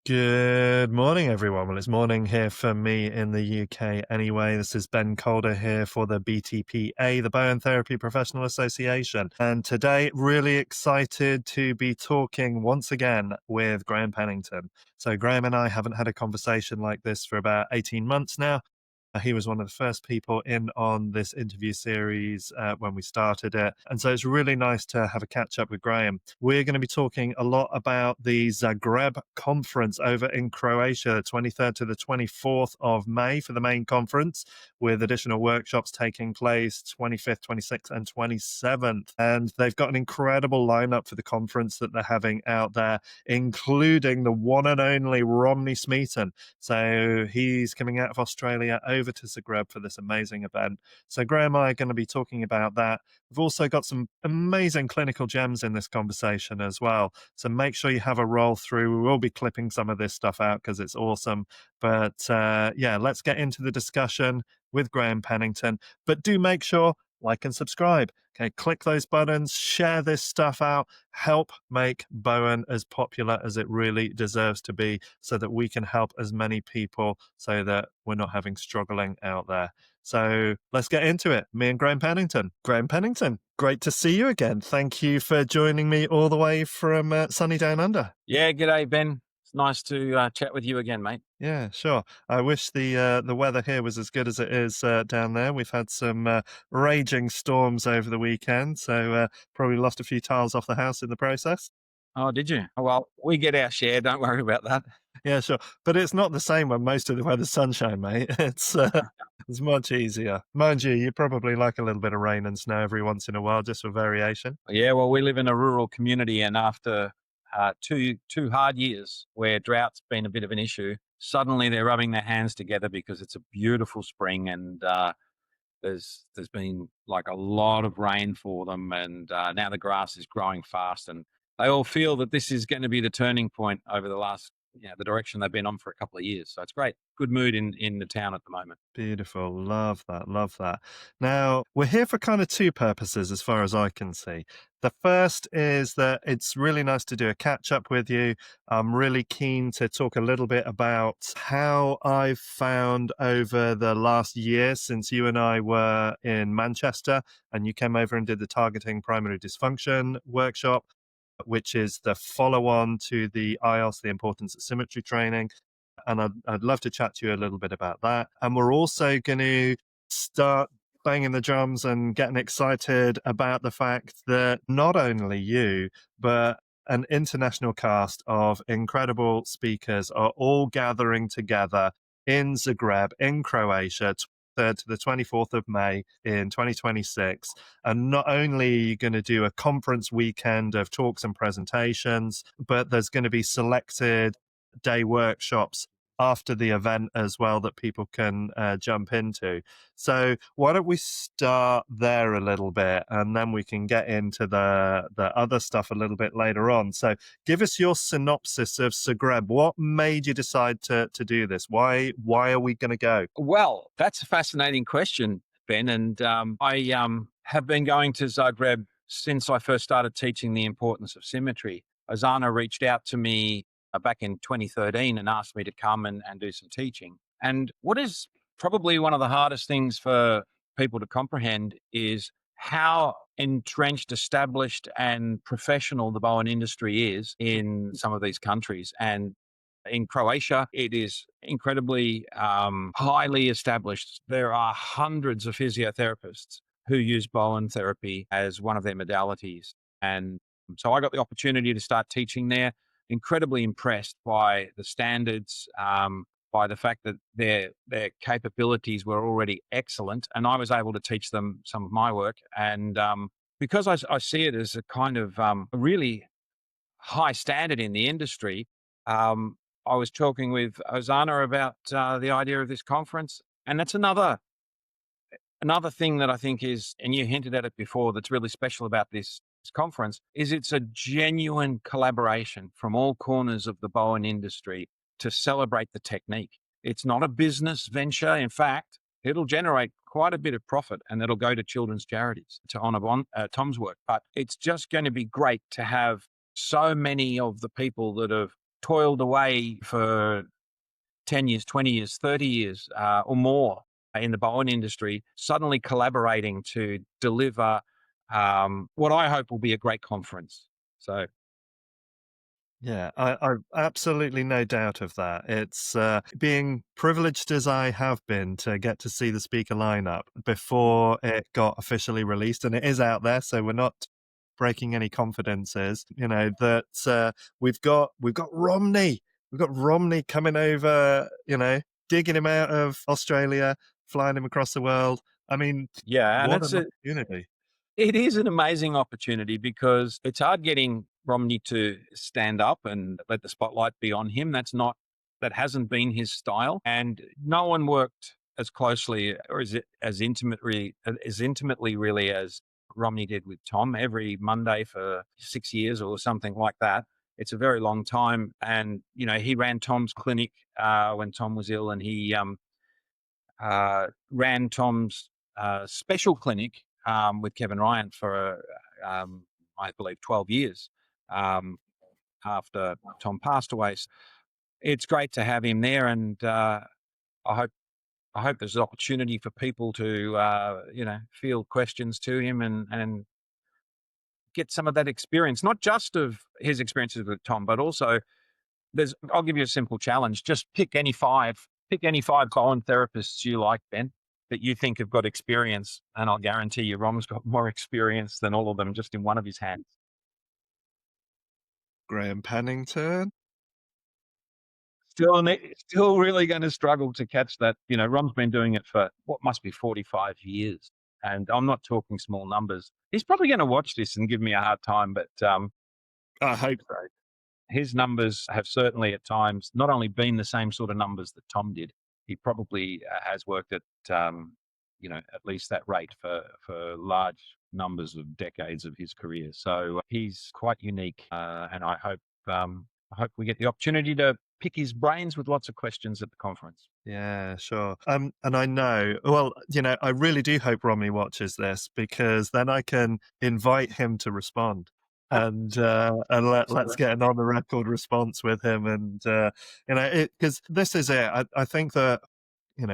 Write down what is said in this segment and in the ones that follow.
Good morning, everyone. Well, it's morning here for me in the UK anyway. This is Ben Calder here for the BTPA, the Bowen Therapy Professional Association. And today, really excited to be talking once again with Graham Pennington. So, Graham and I haven't had a conversation like this for about 18 months now. He was one of the first people in on this interview series when we started it. And so it's really nice to have a catch up with Graham. We're going to be talking a lot about the Zagreb conference over in Croatia, 23rd to the 24th of May for the main conference, with additional workshops taking place 25th, 26th, and 27th. And they've got an incredible lineup for the conference that they're having out there, including the one and only Romney Smeeton. So he's coming out of Australia over to Zagreb for this amazing event. So Graham and I are going to be talking about that. We've also got some amazing clinical gems in this conversation as well. So make sure you have a roll through. We will be clipping some of this stuff out because it's awesome. But yeah, let's get into the discussion with Graham Pennington. But do make sure like and subscribe. Okay, click those buttons, share this stuff out, help make Bowen as popular as it really deserves to be so that we can help as many people so that we're not having struggling out there. So let's get into it. Me and Graham Pennington. Graham Pennington, great to see you again. Thank you for joining me all the way from sunny down under. Yeah, g'day, Ben. It's nice to chat with you again, mate. Yeah, sure. I wish the weather here was as good as it is down there. We've had some raging storms over the weekend, so probably lost a few tiles off the house in the process. Oh, did you? Oh, well, we get our share. Don't worry about that. Yeah, sure. But it's not the same when most of the weather's sunshine, mate. It's much easier. Mind you, you probably like a little bit of rain and snow every once in a while, just for variation. Yeah, well, we live in a rural community, and after two hard years where drought's been a bit of an issue, suddenly they're rubbing their hands together because it's a beautiful spring, and there's been like a lot of rain for them, and now the grass is growing fast, and they all feel that this is going to be the turning point over the direction they've been on for a couple of years. So it's great. Good mood in the town at the moment. Beautiful. Love that. Love that. Now, we're here for kind of two purposes as far as I can see. The first is that it's really nice to do a catch up with you. I'm really keen to talk a little bit about how I've found over the last year since you and I were in Manchester and you came over and did the targeting primary dysfunction workshop, which is the follow on to the IELTS, the importance of symmetry training. And I'd love to chat to you a little bit about that. And we're also going to start banging the drums and getting excited about the fact that not only you, but an international cast of incredible speakers are all gathering together in Zagreb, in Croatia, 3rd to the 24th of May in 2026. And not only are you going to do a conference weekend of talks and presentations, but there's going to be selected day workshops after the event as well that people can jump into. So why don't we start there a little bit and then we can get into the other stuff a little bit later on. So give us your synopsis of Zagreb. What made you decide to do this? Why are we going to go? Well, that's a fascinating question, Ben. And I have been going to Zagreb since I first started teaching the importance of symmetry. Ozana reached out to me back in 2013 and asked me to come and do some teaching. And what is probably one of the hardest things for people to comprehend is how entrenched, established, and professional the Bowen industry is in some of these countries. And in Croatia, it is incredibly highly established. There are hundreds of physiotherapists who use Bowen therapy as one of their modalities. And so I got the opportunity to start teaching there. Incredibly impressed by the standards, by the fact that their capabilities were already excellent, and I was able to teach them some of my work. And because I see it as a kind of a really high standard in the industry, um, I was talking with Ozana about the idea of this conference, and that's another thing that I think is, and you hinted at it before, that's really special about this conference, is it's a genuine collaboration from all corners of the Bowen industry to celebrate the technique. It's not a business venture. In fact, it'll generate quite a bit of profit and it'll go to children's charities to honor Tom's work. But it's just going to be great to have so many of the people that have toiled away for 10 years, 20 years, 30 years or more in the Bowen industry, suddenly collaborating to deliver what I hope will be a great conference. So, Yeah, I've absolutely no doubt of that. It's being privileged as I have been to get to see the speaker lineup before it got officially released, and it is out there, so we're not breaking any confidences. You know that we've got Romney, we've got Romney coming over. You know, digging him out of Australia, flying him across the world. I mean, yeah, and what an opportunity! it is an amazing opportunity because it's hard getting Romney to stand up and let the spotlight be on him. That hasn't been his style, and no one worked as closely or as intimately really as Romney did with Tom every Monday for 6 years or something like that. It's a very long time, and he ran Tom's clinic when Tom was ill, and he ran Tom's special clinic with Kevin Ryan for, I believe, 12 years um, after Tom passed away. So it's great to have him there, and I hope there's an opportunity for people to field questions to him and get some of that experience, not just of his experiences with Tom, but also I'll give you a simple challenge. Just pick any five Bowen therapists you like, Ben, that you think have got experience. And I'll guarantee you Rom's got more experience than all of them just in one of his hands. Graham Pennington. Still really going to struggle to catch that. Rom's been doing it for what must be 45 years. And I'm not talking small numbers. He's probably going to watch this and give me a hard time, but I hope so. His numbers have certainly at times not only been the same sort of numbers that Tom did, he probably has worked at, at least that rate for large numbers of decades of his career. So he's quite unique. And I hope we get the opportunity to pick his brains with lots of questions at the conference. Yeah, sure. And I know, well, I really do hope Romney watches this because then I can invite him to respond and let's get an on the record response with him. And, because this is it. I think that,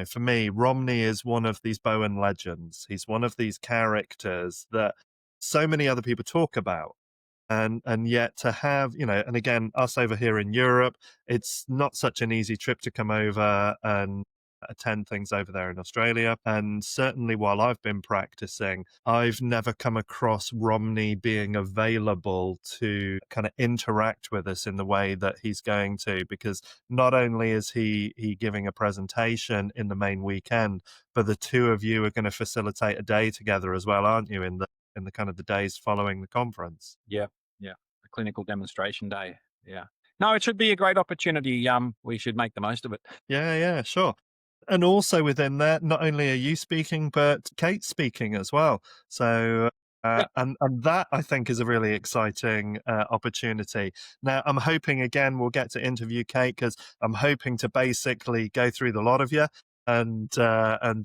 for me, Romney is one of these Bowen legends. He's one of these characters that so many other people talk about. And yet to have, and again, us over here in Europe, it's not such an easy trip to come over and attend things over there in Australia. And certainly while I've been practicing, I've never come across Romney being available to kind of interact with us in the way that he's going to, because not only is he giving a presentation in the main weekend, but the two of you are going to facilitate a day together as well, aren't you, in the kind of the days following the conference? Yeah, yeah. A clinical demonstration day. Yeah. No, it should be a great opportunity. We should make the most of it. Yeah, sure. And also within that, not only are you speaking, but Kate's speaking as well. So, Yeah. and that I think is a really exciting opportunity. Now, I'm hoping again we'll get to interview Kate because I'm hoping to basically go through the lot of you and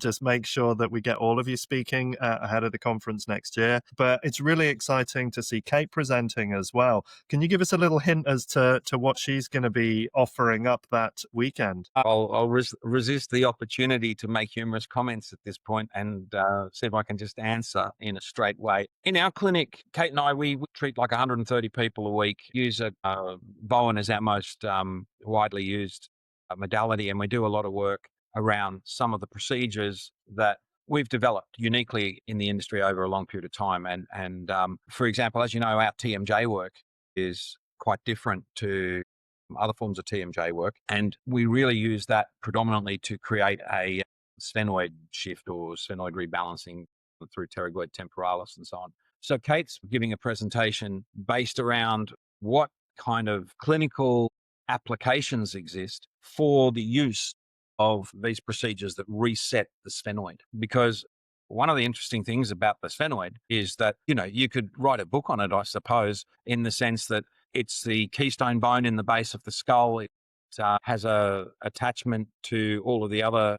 just make sure that we get all of you speaking ahead of the conference next year. But it's really exciting to see Kate presenting as well. Can you give us a little hint as to what she's going to be offering up that weekend? I'll resist the opportunity to make humorous comments at this point and see if I can just answer in a straight way. In our clinic, Kate and I, we treat like 130 people a week, use Bowen as our most widely used modality, and we do a lot of work around some of the procedures that we've developed uniquely in the industry over a long period of time. And for example, as you know, our TMJ work is quite different to other forms of TMJ work. And we really use that predominantly to create a sphenoid shift or sphenoid rebalancing through pterygoid temporalis and so on. So Kate's giving a presentation based around what kind of clinical applications exist for the use of these procedures that reset the sphenoid. Because one of the interesting things about the sphenoid is that, you could write a book on it, I suppose, in the sense that it's the keystone bone in the base of the skull. It has a attachment to all of the other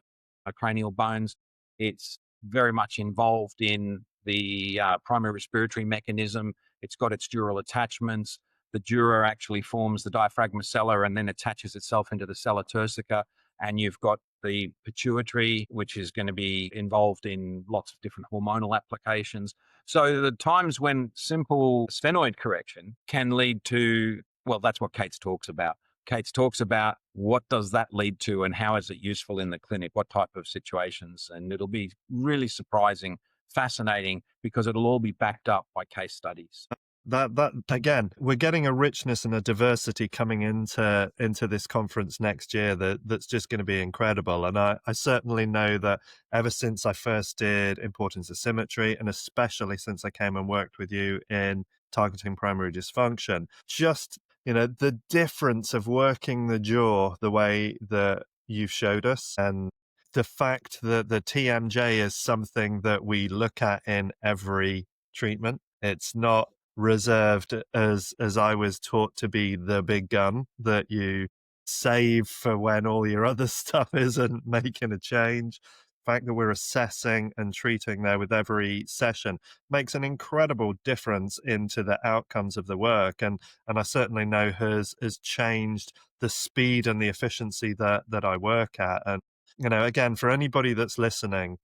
cranial bones. It's very much involved in the primary respiratory mechanism. It's got its dural attachments. the dura actually forms the diaphragma sella and then attaches itself into the sella turcica. And you've got the pituitary, which is going to be involved in lots of different hormonal applications. So the times when simple sphenoid correction can lead to, well, that's what Kate's talks about. Kate's talks about what does that lead to and how is it useful in the clinic, what type of situations. And it'll be really surprising, fascinating, because it'll all be backed up by case studies. That again, we're getting a richness and a diversity coming into this conference next year that's just going to be incredible. And I certainly know that ever since I first did Importance of Symmetry, and especially since I came and worked with you in Targeting Primary Dysfunction, just the difference of working the jaw the way that you've showed us, and the fact that the TMJ is something that we look at in every treatment. It's not reserved, as I was taught, to be the big gun that you save for when all your other stuff isn't making a change. The fact that we're assessing and treating there with every session makes an incredible difference into the outcomes of the work, and I certainly know has changed the speed and the efficiency that I work at. And again, for anybody that's listening,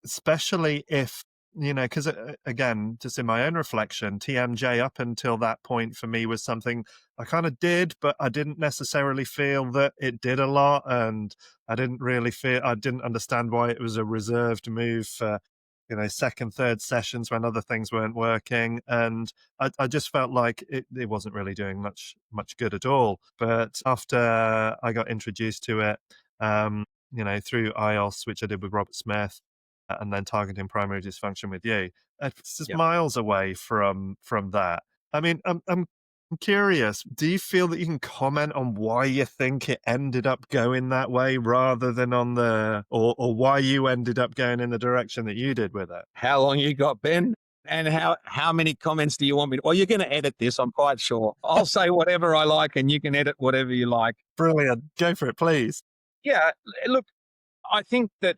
especially if because again, just in my own reflection, TMJ up until that point for me was something I kind of did, but I didn't necessarily feel that it did a lot, and I didn't understand why it was a reserved move for second, third sessions when other things weren't working, and I just felt like it wasn't really doing much good at all. But after I got introduced to it, through IELTS, which I did with Robert Smith, and then Targeting Primary Dysfunction with you, it's just miles away from that. I mean, I'm curious, do you feel that you can comment on why you think it ended up going that way rather than on or why you ended up going in the direction that you did with it? How long you got, Ben? And how many comments do you want me to? Well, you're going to edit this, I'm quite sure. I'll say whatever I like and you can edit whatever you like. Brilliant. Go for it, please. Yeah, look, I think that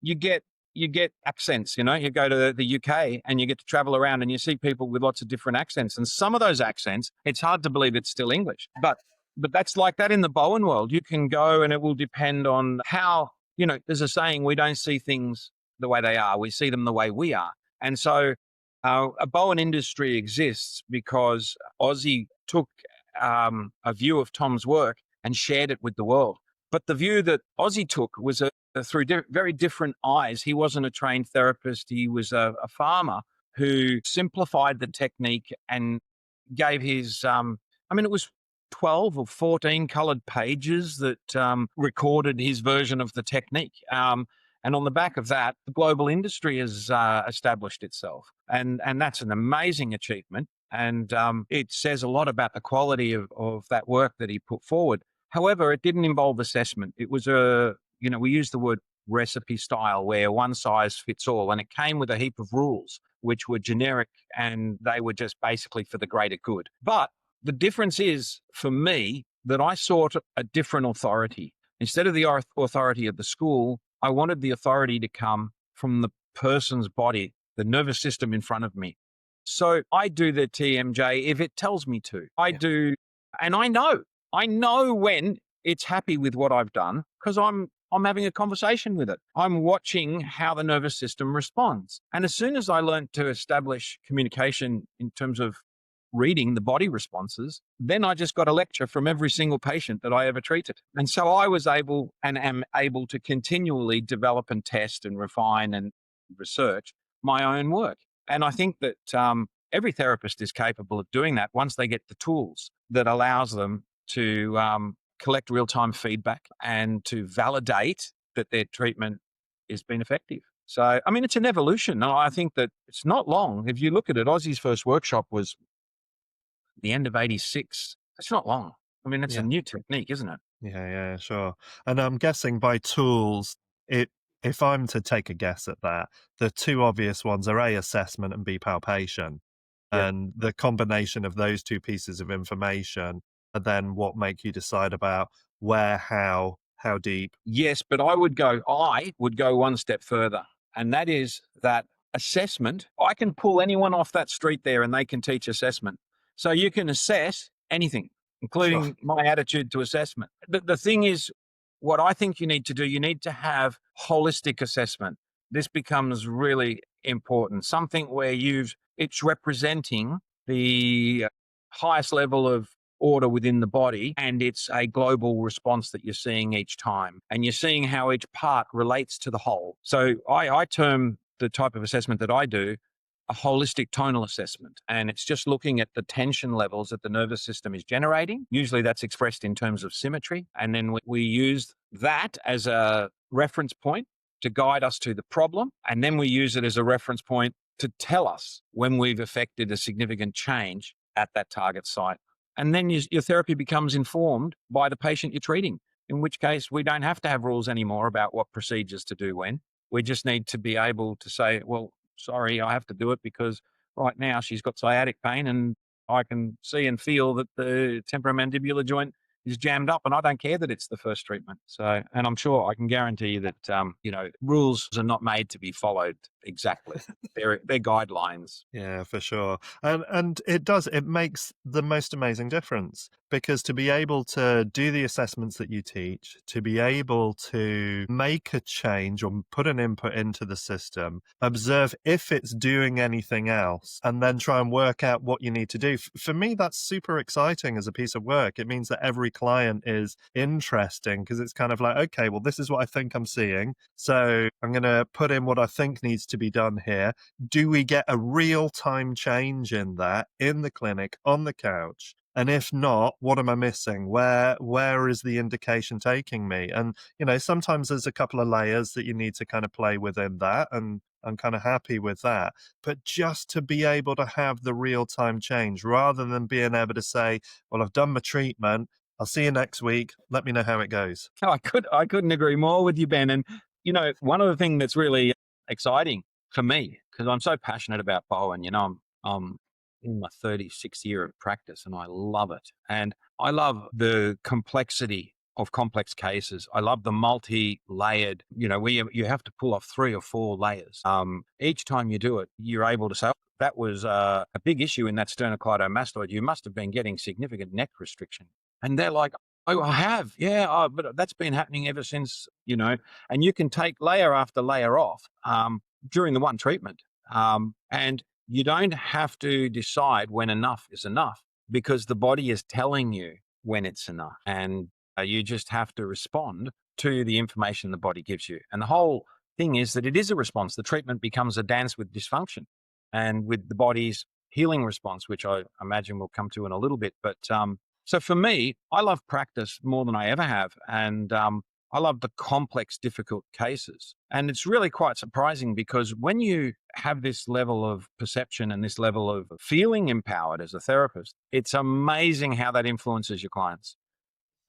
you get accents. You go to the UK and you get to travel around and you see people with lots of different accents. And some of those accents, it's hard to believe it's still English. But that's like that in the Bowen world. You can go and it will depend on how, there's a saying, we don't see things the way they are. We see them the way we are. And so a Bowen industry exists because Aussie took a view of Tom's work and shared it with the world. But the view that Aussie took was through very different eyes. He wasn't a trained therapist. He was a farmer who simplified the technique and gave his, it was 12 or 14 colored pages that recorded his version of the technique. And on the back of that, the global industry has established itself. And that's an amazing achievement. And it says a lot about the quality of that work that he put forward. However, it didn't involve assessment. It was we use the word recipe style, where one size fits all, and it came with a heap of rules, which were generic and they were just basically for the greater good. But the difference is, for me, that I sought a different authority. Instead of the authority of the school, I wanted the authority to come from the person's body, the nervous system in front of me. So I do the TMJ if it tells me to. I do, and I know when it's happy with what I've done because I'm having a conversation with it. I'm watching how the nervous system responds. And as soon as I learned to establish communication in terms of reading the body responses, then I just got a lecture from every single patient that I ever treated. And so I was able and am able to continually develop and test and refine and research my own work. And I think that every therapist is capable of doing that once they get the tools that allows them to collect real-time feedback and to validate that their treatment has been effective. So, it's an evolution. I think that it's not long. If you look at it, Aussie's first workshop was the end of 86. It's not long. It's a new technique, isn't it? Yeah, sure. And I'm guessing by tools, if I'm to take a guess at that, the two obvious ones are A, assessment, and B, palpation. Yeah. And the combination of those two pieces of information are then what make you decide about where, how deep. Yes, but I would go one step further. And that is that assessment, I can pull anyone off that street there and they can teach assessment. So you can assess anything, Sure. including my attitude to assessment. The thing is, what I think you need to do, you need to have holistic assessment. This becomes really important. Something where it's representing the highest level of order within the body, and it's a global response that you're seeing each time, and you're seeing how each part relates to the whole. So I term the type of assessment that I do a holistic tonal assessment, and it's just looking at the tension levels that the nervous system is generating. Usually that's expressed in terms of symmetry, and then we use that as a reference point to guide us to the problem, and then we use it as a reference point to tell us when we've affected a significant change at that target site. And then your therapy becomes informed by the patient you're treating, in which case we don't have to have rules anymore about what procedures to do when. We just need to be able to say, well, sorry, I have to do it because right now she's got sciatic pain and I can see and feel that the temporomandibular joint is jammed up, and I don't care that it's the first treatment. So, and I'm sure I can guarantee you that, rules are not made to be followed exactly. They're guidelines. Yeah, for sure. And it makes the most amazing difference, because to be able to do the assessments that you teach, to be able to make a change or put an input into the system, observe if it's doing anything else, and then try and work out what you need to do. For me, that's super exciting as a piece of work. It means that every client is interesting, because it's kind of like, okay, well, this is what I think I'm seeing. So I'm going to put in what I think needs to be done here. Do we get a real-time change in that in the clinic on the couch? And if not, what am I missing? Where is the indication taking me? And sometimes there's a couple of layers that you need to kind of play within that, and I'm kind of happy with that. But just to be able to have the real-time change, rather than being able to say, well, I've done my treatment, I'll see you next week, let me know how it goes. Oh, I couldn't agree more with you, Ben. And one of the things that's really exciting for me, because I'm so passionate about Bowen, I'm in my 36th year of practice and I love it. And I love the complexity of complex cases. I love the multi-layered, where you have to pull off 3 or 4 layers. Each time you do it, you're able to say, "Oh, that was a big issue in that sternocleidomastoid. You must have been getting significant neck restriction." And they're like, "Oh, I have. Yeah, but that's been happening ever since, and you can take layer after layer off during the one treatment. And you don't have to decide when enough is enough, because the body is telling you when it's enough. And you just have to respond to the information the body gives you. And the whole thing is that it is a response. The treatment becomes a dance with dysfunction and with the body's healing response, which I imagine we'll come to in a little bit. But so for me, I love practice more than I ever have. And I love the complex, difficult cases. And it's really quite surprising, because when you have this level of perception and this level of feeling empowered as a therapist, it's amazing how that influences your clients.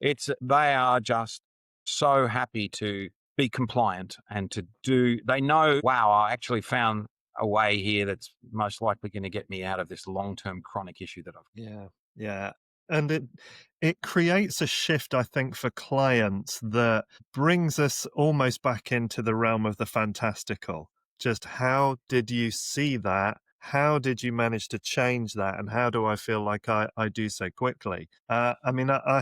They are just so happy to be compliant and they know, wow, I actually found a way here that's most likely going to get me out of this long-term chronic issue that I've. Yeah, yeah. And it creates a shift, I think, for clients that brings us almost back into the realm of the fantastical. Just how did you see that? How did you manage to change that? And how do I feel like I do so quickly? I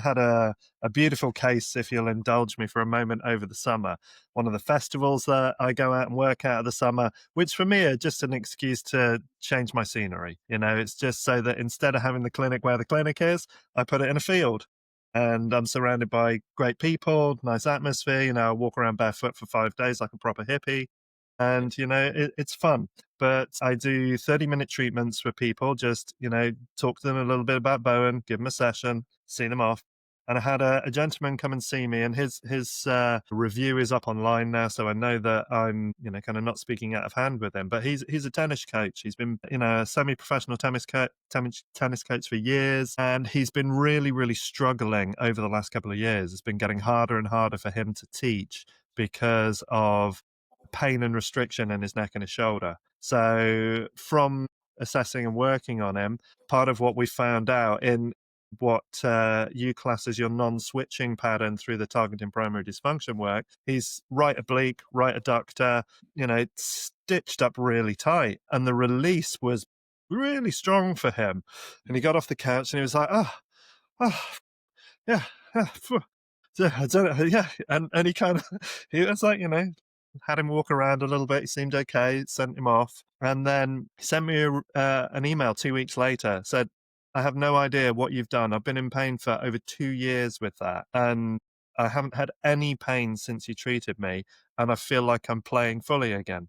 had a beautiful case, if you'll indulge me for a moment, over the summer. One of the festivals that I go out and work out of the summer, which for me are just an excuse to change my scenery. It's just so that instead of having the clinic where the clinic is, I put it in a field. And I'm surrounded by great people, nice atmosphere. I walk around barefoot for 5 days like a proper hippie. And, it's fun. But I do 30-minute treatments for people, just, talk to them a little bit about Bowen, give them a session, see them off. And I had a gentleman come and see me, and his review is up online now, so I know that I'm, kind of not speaking out of hand with him. But he's a tennis coach. He's been, a semi-professional tennis coach for years, and he's been really, really struggling over the last couple of years. It's been getting harder and harder for him to teach because of pain and restriction in his neck and his shoulder. So from assessing and working on him, part of what we found out in what you class as your non-switching pattern through the targeting primary dysfunction work, he's right oblique, right adductor, stitched up really tight. And the release was really strong for him. And he got off the couch and he was like, oh, yeah, yeah, yeah, I don't know, yeah. And he kind of, he was like, had him walk around a little bit. He seemed okay, sent him off. And then he sent me an email 2 weeks later, said, I have no idea what you've done. I've been in pain for over 2 years with that. And I haven't had any pain since you treated me. And I feel like I'm playing fully again,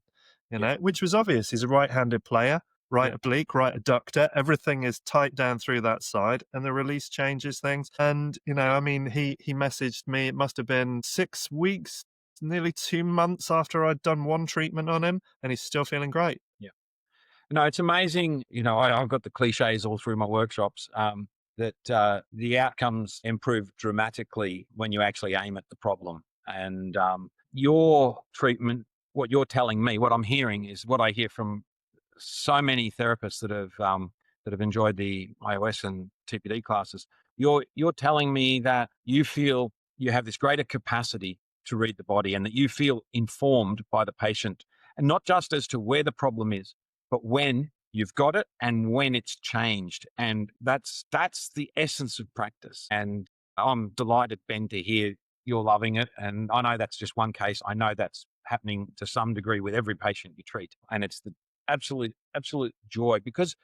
Yeah, which was obvious. He's a right-handed player, right yeah. oblique, right adductor. Everything is tight down through that side, and the release changes things. And I mean, he messaged me. It must have been 6 weeks, nearly 2 months after I'd done one treatment on him, and he's still feeling great. Yeah. No, it's amazing. I've got the cliches all through my workshops, that the outcomes improve dramatically when you actually aim at the problem. And your treatment, what you're telling me, what I'm hearing is what I hear from so many therapists that have enjoyed the iOS and TPD classes. You're telling me that you feel you have this greater capacity to read the body, and that you feel informed by the patient, and not just as to where the problem is, but when you've got it and when it's changed. And that's the essence of practice. And I'm delighted, Ben, to hear you're loving it. And I know that's just one case. I know that's happening to some degree with every patient you treat. And it's the absolute joy, because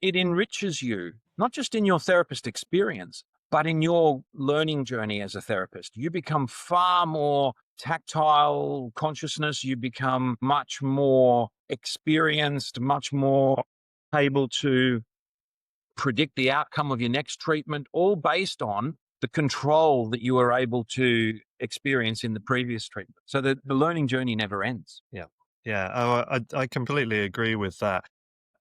it enriches you, not just in your therapist experience, but in your learning journey as a therapist. You become far more tactile consciousness. You become much more experienced, much more able to predict the outcome of your next treatment, all based on the control that you were able to experience in the previous treatment. So the learning journey never ends. Yeah. Yeah. Oh, I completely agree with that.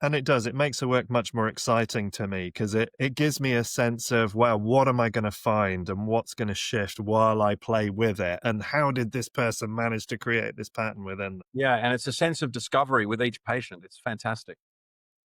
And it does. It makes the work much more exciting to me because it gives me a sense of, well, what am I going to find and what's going to shift while I play with it? And how did this person manage to create this pattern within? Yeah, and it's a sense of discovery with each patient. It's fantastic.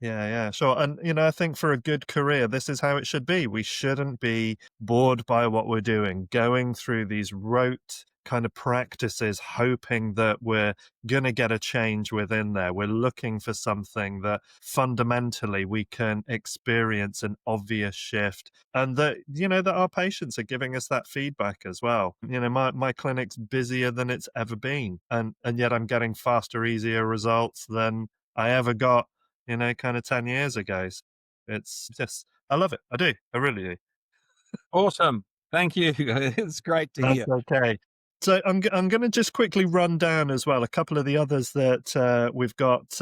Yeah, yeah, sure. And, I think for a good career, this is how it should be. We shouldn't be bored by what we're doing, going through these rote kind of practices, hoping that we're going to get a change within there. We're looking for something that fundamentally we can experience an obvious shift, and that, that our patients are giving us that feedback as well. My clinic's busier than it's ever been. And yet I'm getting faster, easier results than I ever got kind of 10 years ago. So it's just, I love it. I do. I really do. Awesome. Thank you. It's great to That's hear. okay. So I'm going to just quickly run down as well a couple of the others that we've got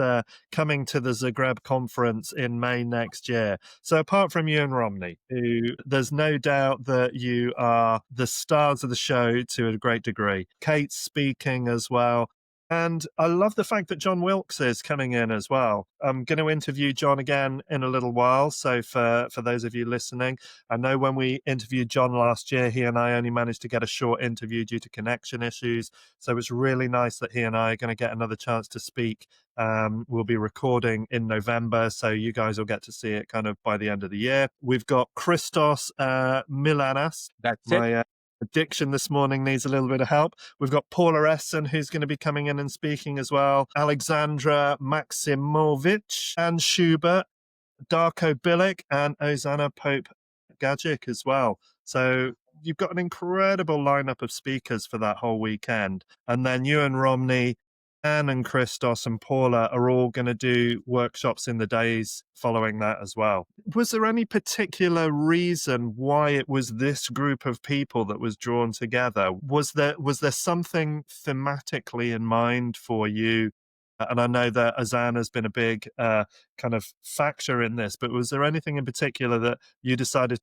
coming to the Zagreb conference in May next year. So apart from you and Romney, who there's no doubt that you are the stars of the show to a great degree. Kate's speaking as well. And I love the fact that John Wilkes is coming in as well. I'm going to interview John again in a little while. So for those of you listening, I know when we interviewed John last year, he and I only managed to get a short interview due to connection issues. So it's really nice that he and I are going to get another chance to speak. We'll be recording in November, so you guys will get to see it kind of by the end of the year. We've got Christos Milanas. That's it. My addiction this morning needs a little bit of help. We've got Paula Essen, who's going to be coming in and speaking as well. Alexandra Maximovic, Anne Schubert, Darko Bilic, and Ozana Pope Gajic as well. So you've got an incredible lineup of speakers for that whole weekend. And then you and Romney, Anne and Christos and Paula are all going to do workshops in the days following that as well. Was there any particular reason why it was this group of people that was drawn together? Was there something thematically in mind for you? And I know that Azan has been a big kind of factor in this, but was there anything in particular that you decided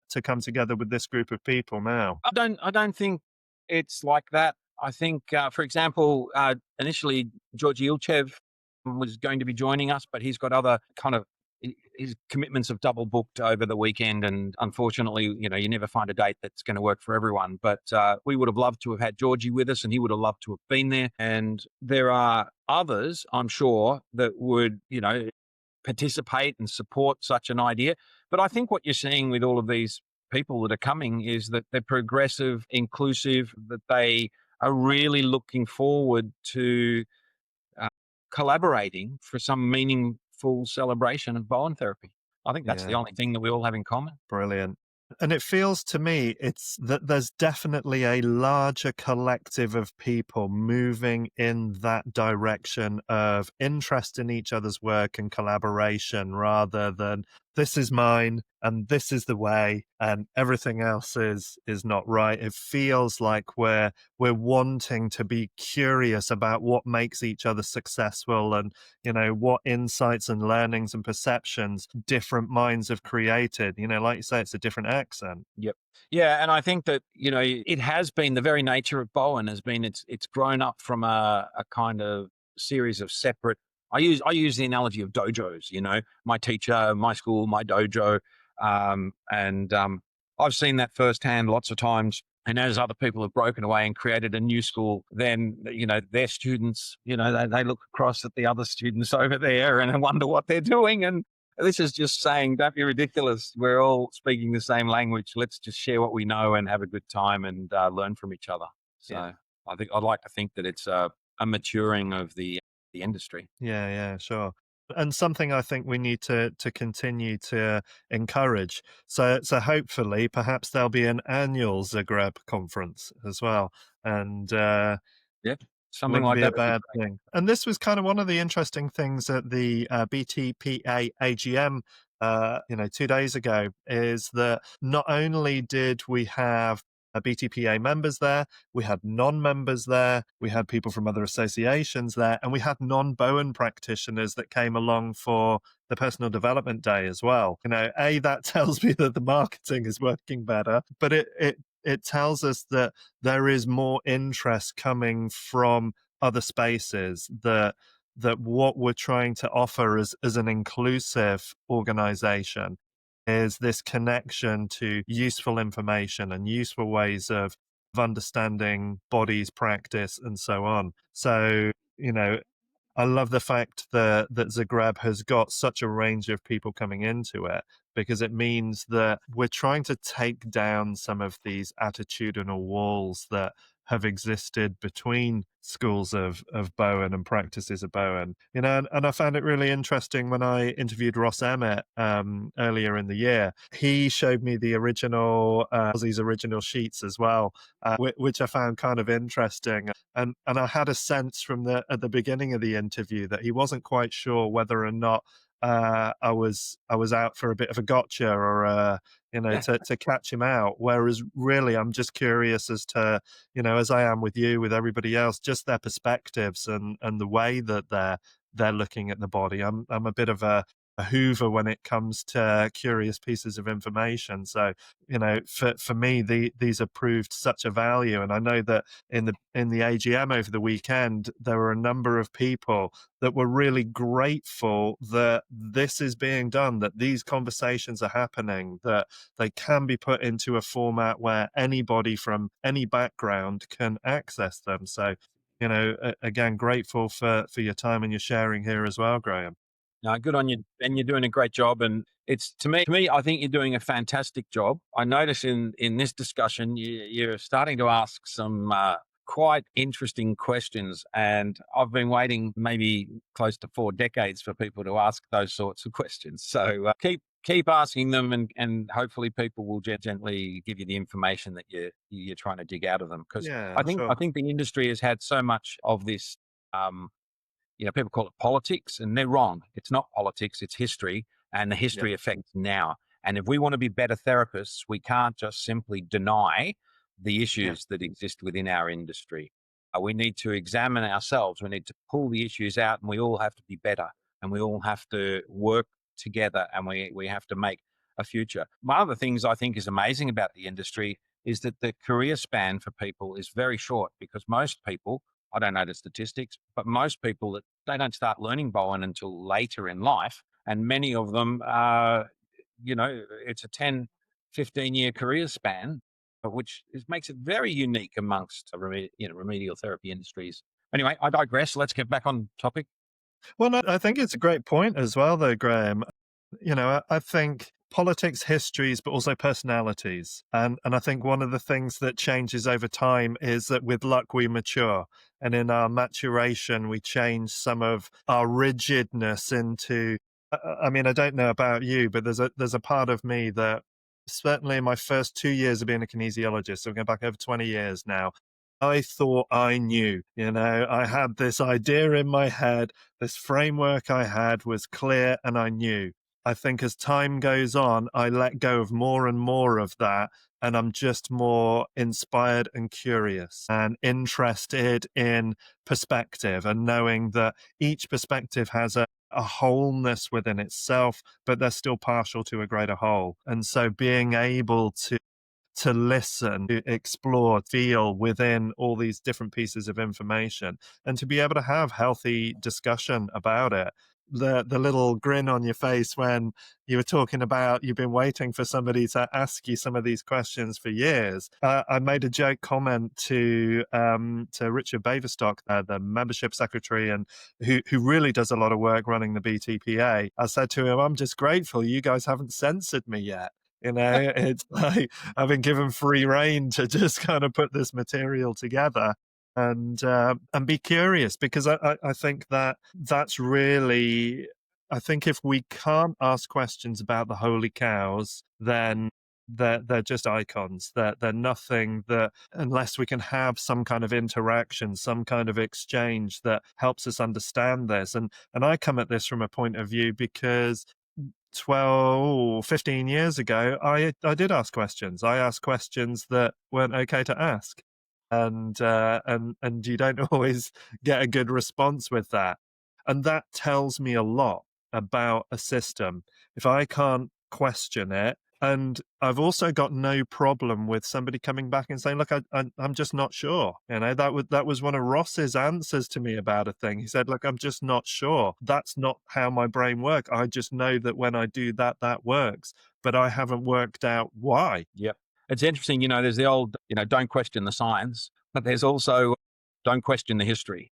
to come together with this group of people now? I don't think it's like that. I think, for example, initially Georgi Ilchev was going to be joining us, but he's got other kind of his commitments have double booked over the weekend, and unfortunately, you never find a date that's going to work for everyone. But we would have loved to have had Georgie with us, and he would have loved to have been there. And there are others, I'm sure, that would, participate and support such an idea. But I think what you're seeing with all of these people that are coming is that they're progressive, inclusive, that they are really looking forward to uh, collaborating for some full celebration of Bowen therapy. I think that's the Yeah. only thing that we all have in common. Brilliant. And it feels to me it's that there's definitely a larger collective of people moving in that direction of interest in each other's work and collaboration rather than this is mine and this is the way and everything else is not right. It feels like we're wanting to be curious about what makes each other successful and what insights and learnings and perceptions different minds have created. Like you say, it's a different accent. Yep. Yeah, and I think that it has been the very nature of Bowen has been it's grown up from a kind of series of separate. I use the analogy of dojos. My teacher, my school, my dojo, and I've seen that firsthand lots of times. And as other people have broken away and created a new school, then their students, they look across at the other students over there and wonder what they're doing. And this is just saying, don't be ridiculous. We're all speaking the same language. Let's just share what we know and have a good time and learn from each other. Yeah. So I'd like to think that it's a maturing of the industry. Yeah, sure. And something I think we need to continue to encourage. So hopefully, perhaps there'll be an annual Zagreb conference as well, and Yeah, something wouldn't like be a that would be bad great. thing. And this was kind of one of the interesting things at the BTPA AGM, 2 days ago, is that not only did we have BTPA members there, we had non-members there, we had people from other associations there, and we had non-Bowen practitioners that came along for the personal development day as well. That tells me that the marketing is working better, but it tells us that there is more interest coming from other spaces, that what we're trying to offer as an inclusive organization is this connection to useful information and useful ways of understanding bodies, practice, and so on. So, I love the fact that Zagreb has got such a range of people coming into it because it means that we're trying to take down some of these attitudinal walls that have existed between schools of Bowen and practices of Bowen. And I found it really interesting when I interviewed Ross Emmett earlier in the year. He showed me the original Aussie's original sheets as well, which I found kind of interesting. And I had a sense from at the beginning of the interview that he wasn't quite sure whether or not I was out for a bit of a gotcha or to catch him out. Whereas really, I'm just curious as to as I am with you, with everybody else, just their perspectives and the way that they're looking at the body. I'm a bit of a hoover when it comes to curious pieces of information. So for me, these have proved such a value, and I know that in the AGM over the weekend, there were a number of people that were really grateful that this is being done, that these conversations are happening, that they can be put into a format where anybody from any background can access them. So, again, grateful for your time and your sharing here as well, Graham. No, good on you, and you're doing a great job. And it's to me, I think you're doing a fantastic job. I notice in this discussion, you're starting to ask some quite interesting questions, and I've been waiting maybe close to 4 decades for people to ask those sorts of questions. So keep asking them, and hopefully people will gently give you the information that you're trying to dig out of them. Because Yeah, I think the industry has had so much of this. People call it politics, and they're wrong. It's not politics, it's history, and the sure. history affects now. And if we want to be better therapists, we can't just simply deny the Yeah. issues that exist within our industry. We need to examine ourselves. We need to pull the issues out, and we all have to be better, and we all have to work together, and we have to make a future. One of the things I think is amazing about the industry is that the career span for people is very short because most people, I don't know the statistics, but most people that they don't start learning Bowen until later in life. And many of them, it's a 10, 15-year career span, which makes it very unique amongst remedial therapy industries. Anyway, I digress. Let's get back on topic. Well, no, I think it's a great point as well, though, Graham. I think politics, histories, but also personalities. And I think one of the things that changes over time is that with luck, we mature. And in our maturation, we change some of our rigidness into I mean, I don't know about you, but there's a part of me that certainly in my first 2 years of being a kinesiologist, so I'm going back over 20 years now, I thought I knew, I had this idea in my head, this framework I had was clear and I knew. I think as time goes on, I let go of more and more of that, and I'm just more inspired and curious and interested in perspective and knowing that each perspective has a wholeness within itself, but they're still partial to a greater whole. And so being able to listen, to explore, feel within all these different pieces of information, and to be able to have healthy discussion about it. The little grin on your face when you were talking about you've been waiting for somebody to ask you some of these questions for years. I made a joke comment to Richard Baverstock, the membership secretary, and who really does a lot of work running the BTPA. I said to him, "I'm just grateful you guys haven't censored me yet." It's like I've been given free rein to just kind of put this material together and be curious because I think that's really I think if we can't ask questions about the holy cows, then they're just icons. They're nothing that unless we can have some kind of interaction, some kind of exchange that helps us understand this. And I come at this from a point of view because 12, 15 years ago, I did ask questions. I asked questions that weren't okay to ask. And you don't always get a good response with that. And that tells me a lot about a system. If I can't question it, and I've also got no problem with somebody coming back and saying, "Look, I'm just not sure." That was one of Ross's answers to me about a thing. He said, "Look, I'm just not sure. That's not how my brain works. I just know that when I do that, that works, but I haven't worked out why." Yep. It's interesting, there's the old, don't question the science, but there's also don't question the history.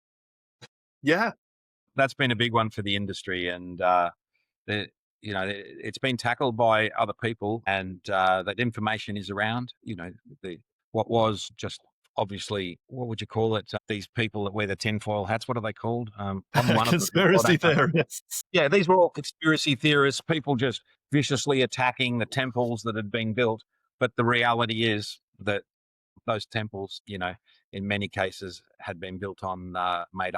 Yeah, That's been a big one for the industry. And, it's been tackled by other people and that information is around, what was just obviously, what would you call it? These people that wear the tinfoil hats, what are they called? I'm one of them. I conspiracy don't know. theorists. Yeah, these were all conspiracy theorists, people just viciously attacking the temples that had been built. But the reality is that those temples, in many cases had been built on made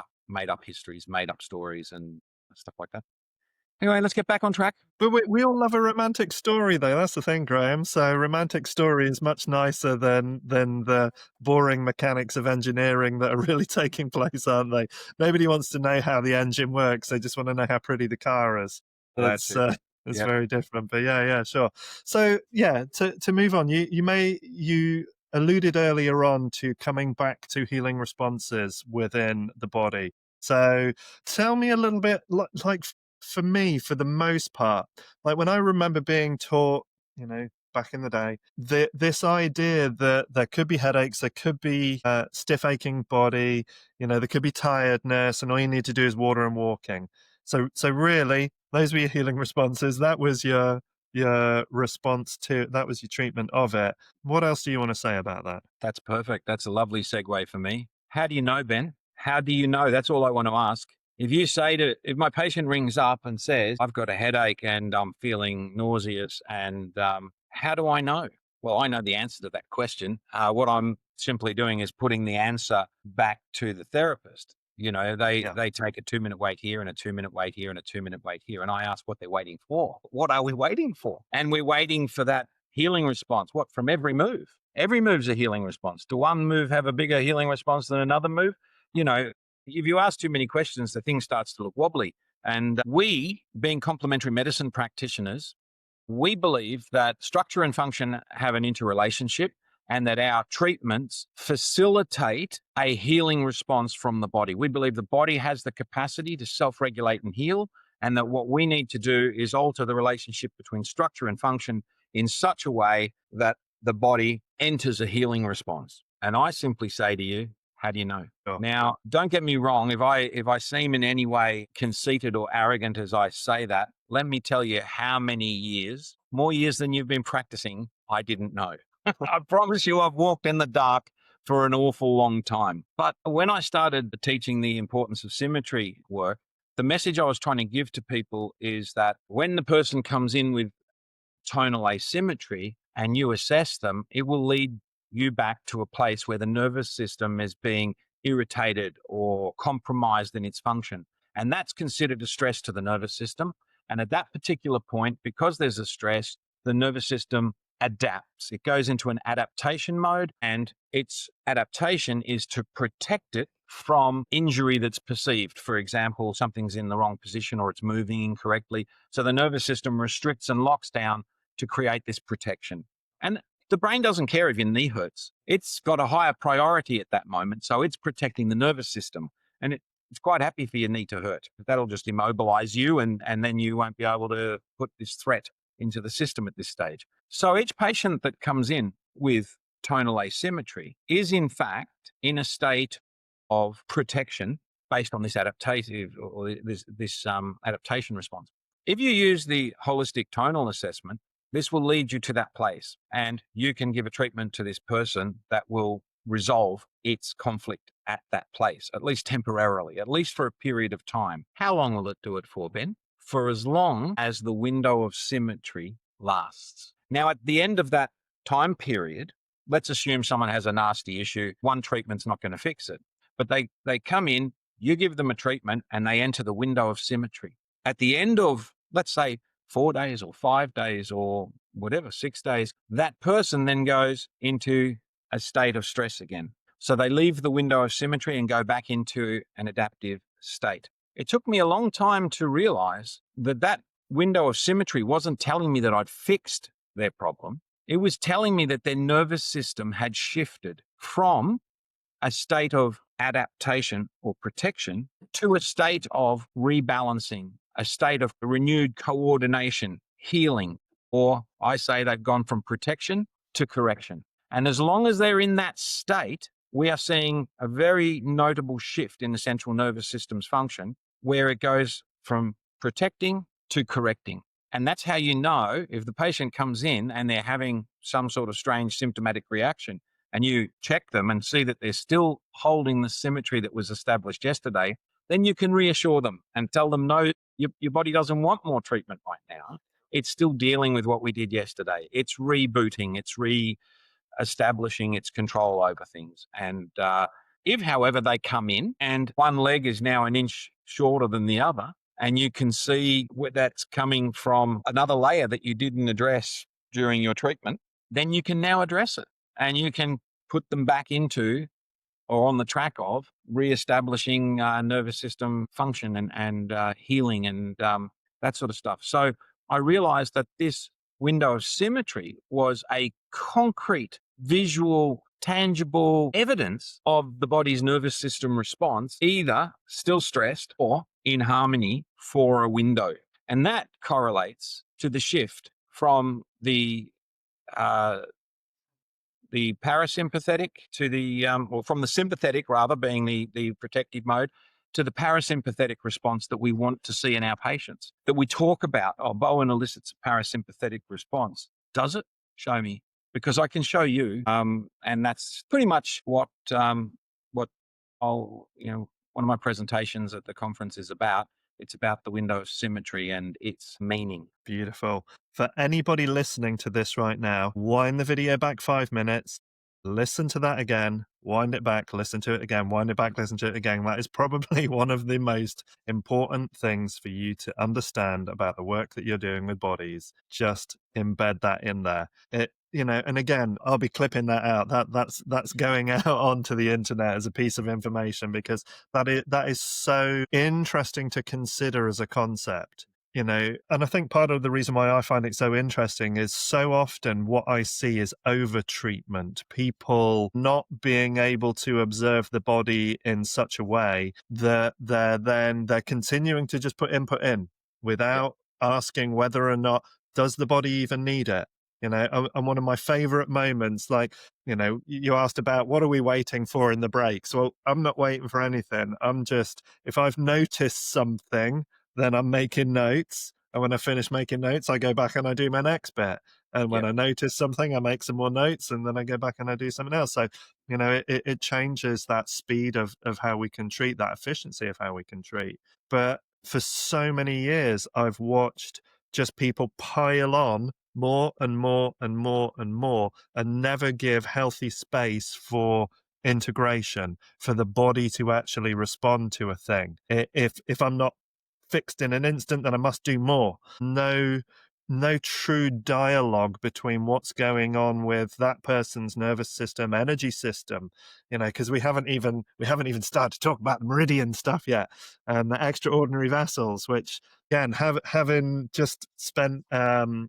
up histories, made up stories and stuff like that. Anyway, let's get back on track. But we all love a romantic story, though. That's the thing, Graham. So, romantic story is much nicer than the boring mechanics of engineering that are really taking place, aren't they? Nobody wants to know how the engine works. They just want to know how pretty the car is. That's It's it. it's Yep. very different. But yeah, sure. So, yeah, to move on, you alluded earlier on to coming back to healing responses within the body. So, tell me a little bit, like for me, for the most part, like when I remember being taught, back in the day, this idea that there could be headaches, there could be stiff aching body, there could be tiredness, and all you need to do is water and walking. So really, those were your healing responses. That was your response to that was your treatment of it. What else do you want to say about that? That's perfect. That's a lovely segue for me. How do you know, Ben? How do you know? That's all I want to ask. If my patient rings up and says, I've got a headache and I'm feeling nauseous, and how do I know? Well, I know the answer to that question. What I'm simply doing is putting the answer back to the therapist. Yeah. They take a 2-minute wait here and a 2-minute wait here and a 2-minute wait here. And I ask what they're waiting for. What are we waiting for? And we're waiting for that healing response. What, from every move? Every move's a healing response. Do one move have a bigger healing response than another move? If you ask too many questions, the thing starts to look wobbly. And we, being complementary medicine practitioners, we believe that structure and function have an interrelationship and that our treatments facilitate a healing response from the body. We believe the body has the capacity to self-regulate and heal, and that what we need to do is alter the relationship between structure and function in such a way that the body enters a healing response. And I simply say to you, how do you know? Sure. Now, don't get me wrong. If I seem in any way conceited or arrogant as I say that, let me tell you how many years, more years than you've been practicing, I didn't know. I promise you, I've walked in the dark for an awful long time. But when I started teaching the importance of symmetry work, The message I was trying to give to people is that when the person comes in with tonal asymmetry and you assess them, it will lead you back to a place where the nervous system is being irritated or compromised in its function. And that's considered a stress to the nervous system. And at that particular point, because there's a stress, the nervous system adapts. It goes into an adaptation mode, and its adaptation is to protect it from injury that's perceived. For example, something's in the wrong position or it's moving incorrectly. So the nervous system restricts and locks down to create this protection. And the brain doesn't care if your knee hurts. It's got a higher priority at that moment. So it's protecting the nervous system. And it's quite happy for your knee to hurt. That'll just immobilize you, and then you won't be able to put this threat into the system at this stage. So each patient that comes in with tonal asymmetry is in fact in a state of protection based on this adaptative or this adaptation response. If you use the holistic tonal assessment, this will lead you to that place, and you can give a treatment to this person that will resolve its conflict at that place, at least temporarily, at least for a period of time. How long will it do it for, Ben? For as long as the window of symmetry lasts. Now, at the end of that time period, let's assume someone has a nasty issue. One treatment's not going to fix it, but they come in, you give them a treatment, and they enter the window of symmetry. At the end of, let's say, 4 days or 5 days or whatever, 6 days, that person then goes into a state of stress again. So they leave the window of symmetry and go back into an adaptive state. It took me a long time to realize that window of symmetry wasn't telling me that I'd fixed their problem. It was telling me that their nervous system had shifted from a state of adaptation or protection to a state of rebalancing, a state of renewed coordination, healing, or I say they've gone from protection to correction. And as long as they're in that state, we are seeing a very notable shift in the central nervous system's function, where it goes from protecting to correcting. And that's how you know if the patient comes in and they're having some sort of strange symptomatic reaction, and you check them and see that they're still holding the symmetry that was established yesterday, then you can reassure them and tell them, no, your body doesn't want more treatment right now. It's still dealing with what we did yesterday. It's rebooting, it's re-establishing its control over things. And if, however, they come in and one leg is now an inch shorter than the other, and you can see where that's coming from another layer that you didn't address during your treatment, then you can now address it. And you can put them back into or on the track of reestablishing nervous system function and healing and that sort of stuff. So I realized that this window of symmetry was a concrete, visual, tangible evidence of the body's nervous system response, either still stressed or in harmony for a window. And that correlates to the shift from the parasympathetic to the, or from the sympathetic rather, being the protective mode, to the parasympathetic response that we want to see in our patients, that we talk about. Oh, Bowen elicits a parasympathetic response. Does it? Show me, because I can show you. And that's pretty much what I'll, one of my presentations at the conference is about. It's about the window of symmetry and its meaning. Beautiful. For anybody listening to this right now, wind the video back 5 minutes, listen to that again, wind it back, listen to it again, wind it back, listen to it again. That is probably one of the most important things for you to understand about the work that you're doing with bodies. Just embed that in there. And again, I'll be clipping that out. That's going out onto the internet as a piece of information, because that is so interesting to consider as a concept. And I think part of the reason why I find it so interesting is so often what I see is over-treatment, people not being able to observe the body in such a way that they're continuing to just put input in without asking whether or not does the body even need it. And one of my favorite moments, you asked about what are we waiting for in the breaks? Well, I'm not waiting for anything. If I've noticed something, then I'm making notes. And when I finish making notes, I go back and I do my next bit. And when I notice something, I make some more notes, and then I go back and I do something else. So, it changes that speed of how we can treat, that efficiency of how we can treat. But for so many years, I've watched just people pile on more and more and more and more and never give healthy space for integration, for the body to actually respond to a thing. If I'm not fixed in an instant, then I must do more. No true dialogue between what's going on with that person's nervous system, energy system, because we haven't even started to talk about the meridian stuff yet, and the extraordinary vessels, which again, having just spent a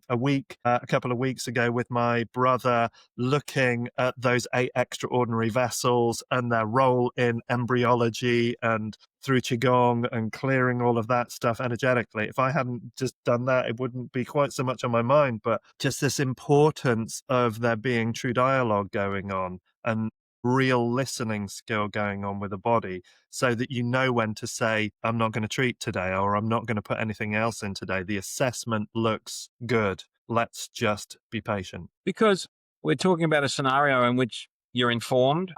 couple of weeks ago with my brother, looking at those 8 extraordinary vessels and their role in embryology and through Qigong and clearing all of that stuff energetically. If I hadn't just done that, it wouldn't be quite so much on my mind, but just this importance of there being true dialogue going on and real listening skill going on with the body, so that you know when to say, I'm not going to treat today, or I'm not going to put anything else in today. The assessment looks good. Let's just be patient. Because we're talking about a scenario in which you're informed,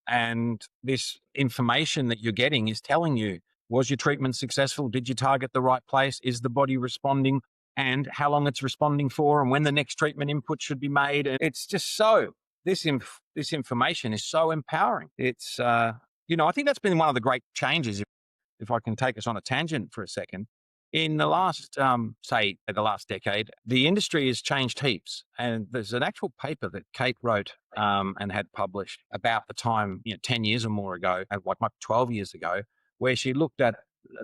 and this information that you're getting is telling you, was your treatment successful? Did you target the right place? Is the body responding? And how long it's responding for, and when the next treatment input should be made. And it's just this information is so empowering. It's, I think that's been one of the great changes, if I can take us on a tangent for a second. In the last, say, the last decade, the industry has changed heaps. And there's an actual paper that Kate wrote and had published about the time, 10 years or more ago, like 12 years ago, where she looked at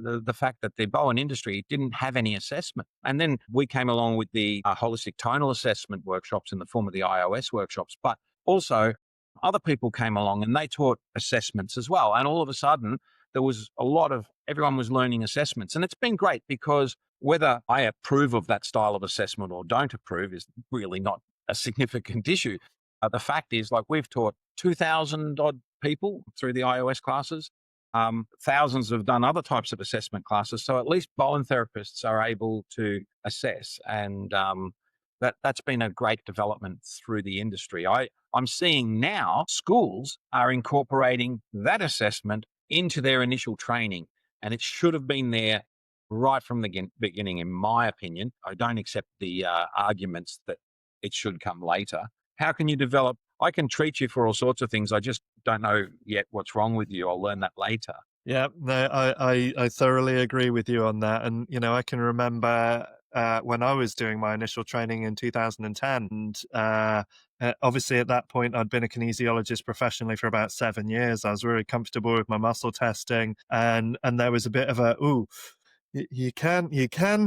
the fact that the Bowen industry didn't have any assessment. And then we came along with the holistic tonal assessment workshops in the form of the iOS workshops. But also, other people came along and they taught assessments as well. And all of a sudden, there was everyone was learning assessments. And it's been great, because whether I approve of that style of assessment or don't approve is really not a significant issue. The fact is, like, we've taught 2,000 odd people through the iOS classes. Thousands have done other types of assessment classes. So at least Bowen therapists are able to assess. And that's been a great development through the industry. I'm seeing now schools are incorporating that assessment into their initial training, and it should have been there right from the beginning, in my opinion. I don't accept the arguments that it should come later. How can you develop? I can treat you for all sorts of things. I just don't know yet what's wrong with you. I'll learn that later. Yeah, no, I thoroughly agree with you on that. And, I can remember when I was doing my initial training in 2010, and obviously at that point, I'd been a kinesiologist professionally for about 7 years. I was really comfortable with my muscle testing, and there was a bit of a, ooh, you can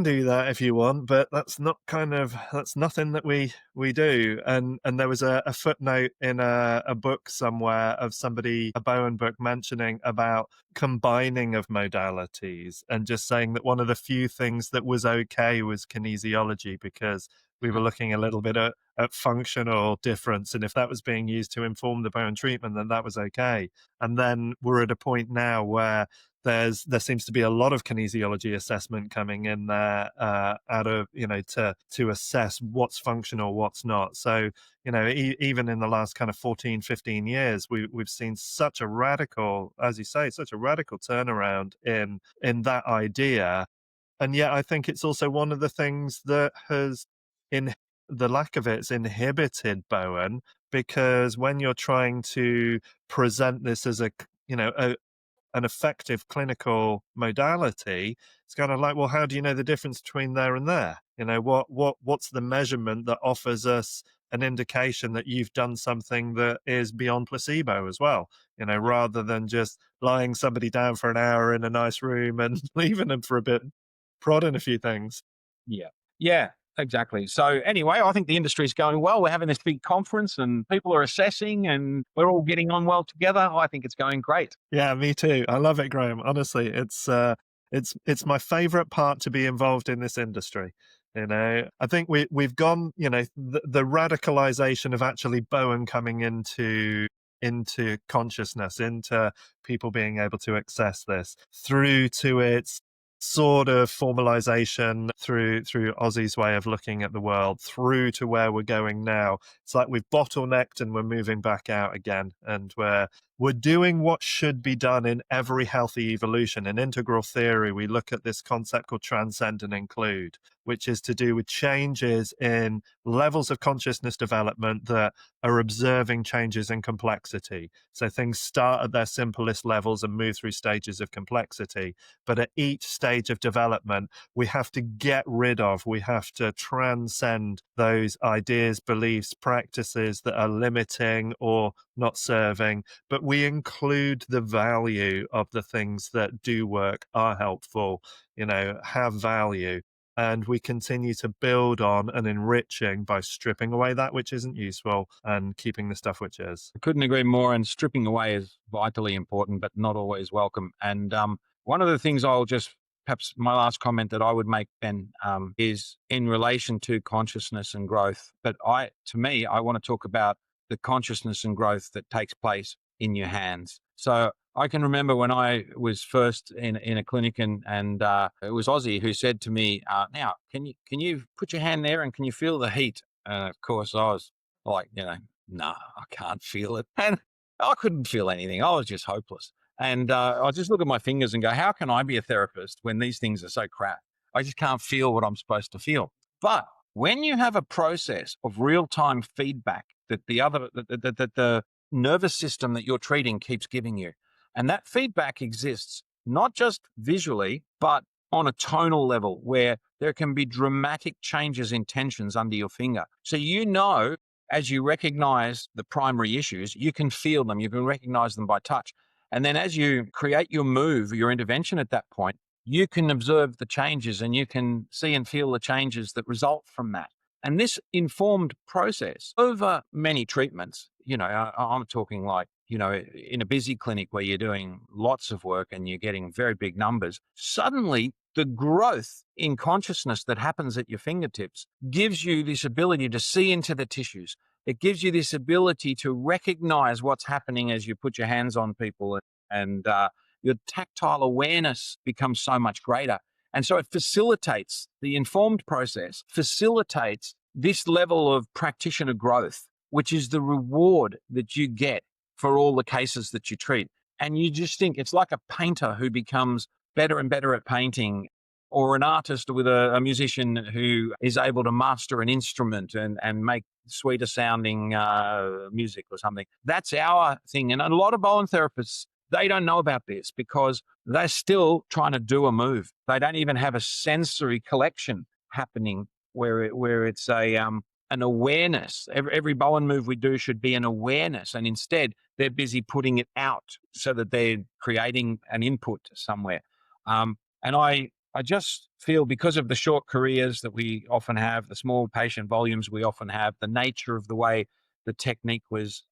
do that if you want, but that's nothing that we do. And there was a footnote in a book somewhere of somebody, a Bowen book, mentioning about combining of modalities, and just saying that one of the few things that was okay was kinesiology, because we were looking a little bit at functional difference, and if that was being used to inform the Bowen treatment, then that was okay. And then we're at a point now where there seems to be a lot of kinesiology assessment coming in there out of, to assess what's functional, what's not. So, even in the last kind of 14, 15 years, we've seen such a radical, as you say, such a radical turnaround in that idea. And yet I think it's also one of the things that has, in the lack of it's inhibited Bowen, because when you're trying to present this as an effective clinical modality, it's kind of like, well, how do you know the difference between there and there? What's the measurement that offers us an indication that you've done something that is beyond placebo as well, rather than just lying somebody down for an hour in a nice room and leaving them for a bit, prodding a few things. Yeah. Yeah, exactly. So anyway, I think the industry is going well. We're having this big conference and people are assessing and we're all getting on well together. I think it's going great. Yeah, me too. I love it, Graham. Honestly, it's my favorite part to be involved in this industry. I think we've gone, the radicalization of actually Bowen coming into consciousness, into people being able to access this, through to its sort of formalization through Ozzy's way of looking at the world, through to where we're going now. It's like we've bottlenecked and we're moving back out again, and we're we're doing what should be done in every healthy evolution. In integral theory, we look at this concept called transcend and include, which is to do with changes in levels of consciousness development that are observing changes in complexity. So things start at their simplest levels and move through stages of complexity. But at each stage of development, we have to get rid of, we have to transcend those ideas, beliefs, practices that are limiting or not serving, but we include the value of the things that do work, are helpful, have value. And we continue to build on and enriching by stripping away that which isn't useful and keeping the stuff which is. I couldn't agree more. And stripping away is vitally important, but not always welcome. And one of the things perhaps my last comment that I would make, Ben, is in relation to consciousness and growth. But I want to talk about the consciousness and growth that takes place in your hands. So I can remember when I was first in a clinic, and it was Ozzy who said to me, "Now, can you put your hand there and can you feel the heat?" And of course, I was like, no, I can't feel it, and I couldn't feel anything. I was just hopeless, and I just look at my fingers and go, "How can I be a therapist when these things are so crap? I just can't feel what I'm supposed to feel." But when you have a process of real-time feedback that the nervous system that you're treating keeps giving you, and that feedback exists not just visually, but on a tonal level where there can be dramatic changes in tensions under your finger. So as you recognize the primary issues, you can feel them, you can recognize them by touch. And then as you create your move, your intervention at that point, you can observe the changes and you can see and feel the changes that result from that. And this informed process over many treatments, I'm talking like, in a busy clinic where you're doing lots of work and you're getting very big numbers, suddenly the growth in consciousness that happens at your fingertips gives you this ability to see into the tissues. It gives you this ability to recognize what's happening as you put your hands on people, and your tactile awareness becomes so much greater. And so it facilitates the informed process, facilitates this level of practitioner growth, which is the reward that you get for all the cases that you treat. And you just think it's like a painter who becomes better and better at painting, or an artist with a musician who is able to master an instrument and make sweeter sounding music or something. That's our thing. And a lot of Bowen therapists, they don't know about this because they're still trying to do a move. They don't even have a sensory collection happening where it's an awareness. Every Bowen move we do should be an awareness, and instead they're busy putting it out so that they're creating an input somewhere. And I just feel, because of the short careers that we often have, the small patient volumes we often have, the nature of the way the technique was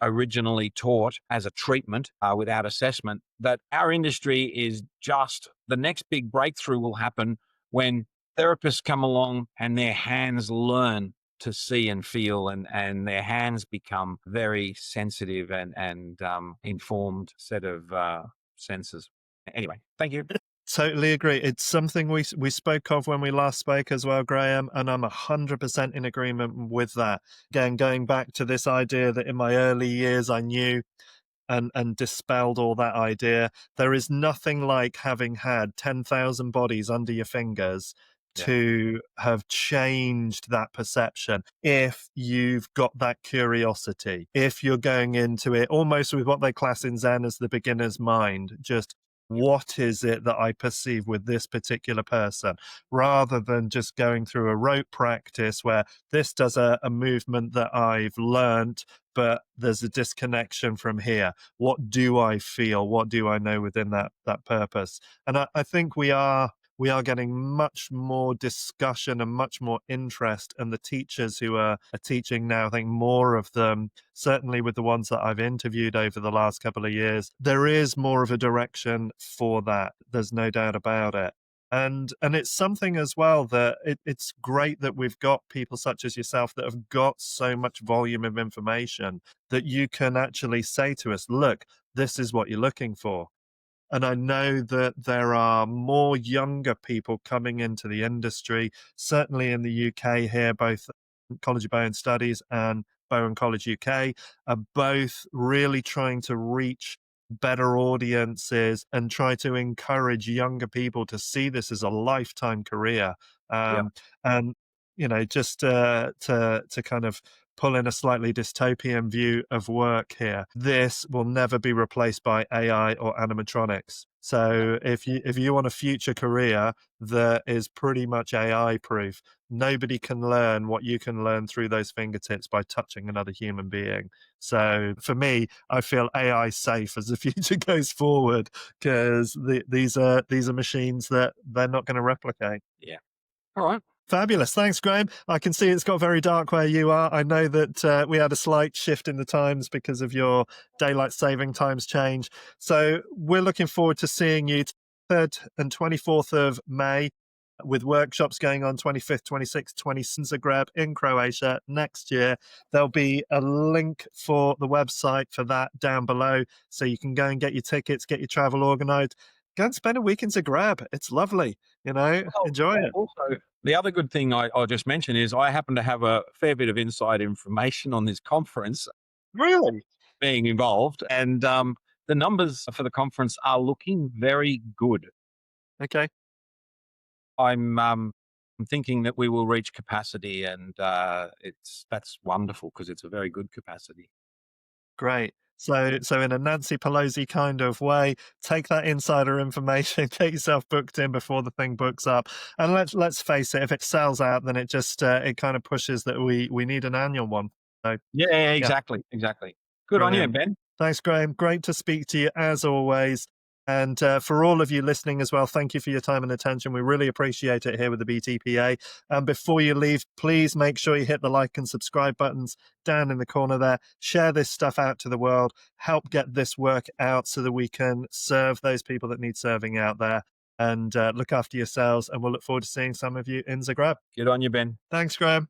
originally taught as a treatment without assessment, that our industry is just, the next big breakthrough will happen when therapists come along and their hands learn to see and feel, and their hands become very sensitive and informed set of senses. Anyway, thank you. Totally agree. It's something we spoke of when we last spoke as well, Graham, and I'm 100% in agreement with that. Again, going back to this idea that in my early years I knew and dispelled all that idea. There is nothing like having had 10,000 bodies under your fingers to have changed that perception. If you've got that curiosity, if you're going into it almost with what they class in Zen as the beginner's mind, just what is it that I perceive with this particular person, rather than just going through a rote practice where this does a movement that I've learned, but there's a disconnection from here. What do I feel? What do I know within that purpose? And I think we are getting much more discussion and much more interest, and the teachers who are teaching now, I think more of them, certainly with the ones that I've interviewed over the last couple of years, there is more of a direction for that. There's no doubt about it. And it's something as well that it's great that we've got people such as yourself that have got so much volume of information that you can actually say to us, look, this is what you're looking for. And I know that there are more younger people coming into the industry, certainly in the UK here, both College of Bowen Studies and Bowen College UK, are both really trying to reach better audiences and try to encourage younger people to see this as a lifetime career. Yeah. And just to kind of pull in a slightly dystopian view of work here, this will never be replaced by AI or animatronics. So if you want a future career that is pretty much AI proof, nobody can learn what you can learn through those fingertips by touching another human being. So for me, I feel AI safe as the future goes forward, because these are machines that they're not going to replicate. Yeah. All right. Fabulous. Thanks, Graham. I can see it's got very dark where you are. I know that we had a slight shift in the times because of your daylight saving times change. So we're looking forward to seeing you 3rd and 24th of May, with workshops going on 25th, 26th, 27th in Zagreb in Croatia next year. There'll be a link for the website for that down below, so you can go and get your tickets, get your travel organized. Go and spend a week in Zagreb. It's lovely, Well, enjoy it. also, the other good thing I'll just mention is I happen to have a fair bit of inside information on this conference Really? being involved, and the numbers for the conference are looking very good. Okay, I'm thinking that we will reach capacity, and that's wonderful because it's a very good capacity. great. So in a Nancy Pelosi kind of way, take that insider information, get yourself booked in before the thing books up. And let's face it, if it sells out, then it just it kind of pushes that we need an annual one. So Yeah, yeah, exactly, exactly. Good on you, brilliant. Ben. Thanks, Graham. Great to speak to you as always. And for all of you listening as well, thank you for your time and attention. We really appreciate it here with the BTPA. And before you leave, please make sure you hit the like and subscribe buttons down in the corner there. Share this stuff out to the world. Help get this work out so that we can serve those people that need serving out there. And look after yourselves. And we'll look forward to seeing some of you in Zagreb. Good on you, Ben. Thanks, Graham.